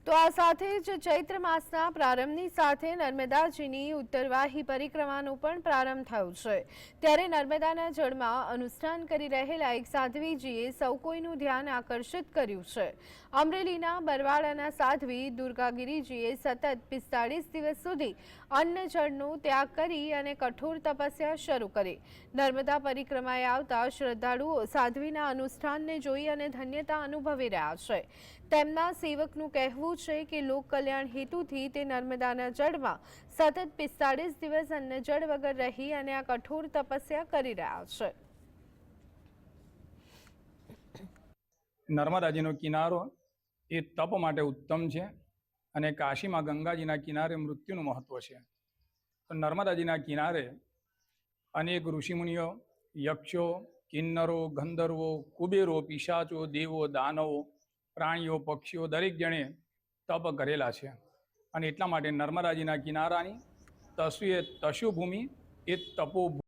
તો આ સાથે જ ચૈત્ર માસના પ્રારંભની સાથે નર્મદાજીની ઉત્તરવાહી પરિક્રમાનો પણ પ્રારંભ થયો છે। ત્યારે નર્મદાના જળમાં અનુષ્ઠાન કરી રહેલા એક સાધ્વીજીએ સૌ કોઈનું ધ્યાન આકર્ષિત કર્યું છે। અમરેલીના બરવાડાના સાધ્વી દુર્ગાગીરીજીએ સતત 45 દિવસ સુધી અન્ન જળનો ત્યાગ કરી અને કઠોર તપસ્યા શરૂ કરી। નર્મદા પરિક્રમાએ આવતા શ્રદ્ધાળુઓ સાધ્વીના અનુષ્ઠાનને જોઈ અને ધન્યતા અનુભવી રહ્યા છે। તેમના સેવકનું કહેવું છે કે લોક કલ્યાણ હેતુથી તે નર્મદાના જળમાં સતત 45 દિવસ અન્ન જળ વગર રહી અને આ કઠોર તપસ્યા કરી રહ્યા છે। નર્મદાજીનો કિનારો એ તપ માટે ઉત્તમ છે અને કાશીમાં ગંગાજીના કિનારે મૃત્યુનું મહત્વ છે। તો નર્મદાજીના કિનારે અનેક ઋષિમુનિઓ, યક્ષો, કિન્નરો, ગંધર્વો, કુબેરો, પિશાચો, દેવો, દાનવો, પ્રાણીઓ, પક્ષીઓ દરેક જણે તપ કરેલા છે અને એટલા માટે નર્મદાજીના કિનારાની તસ્વીર તશુભૂમિ એ તપોભૂમિ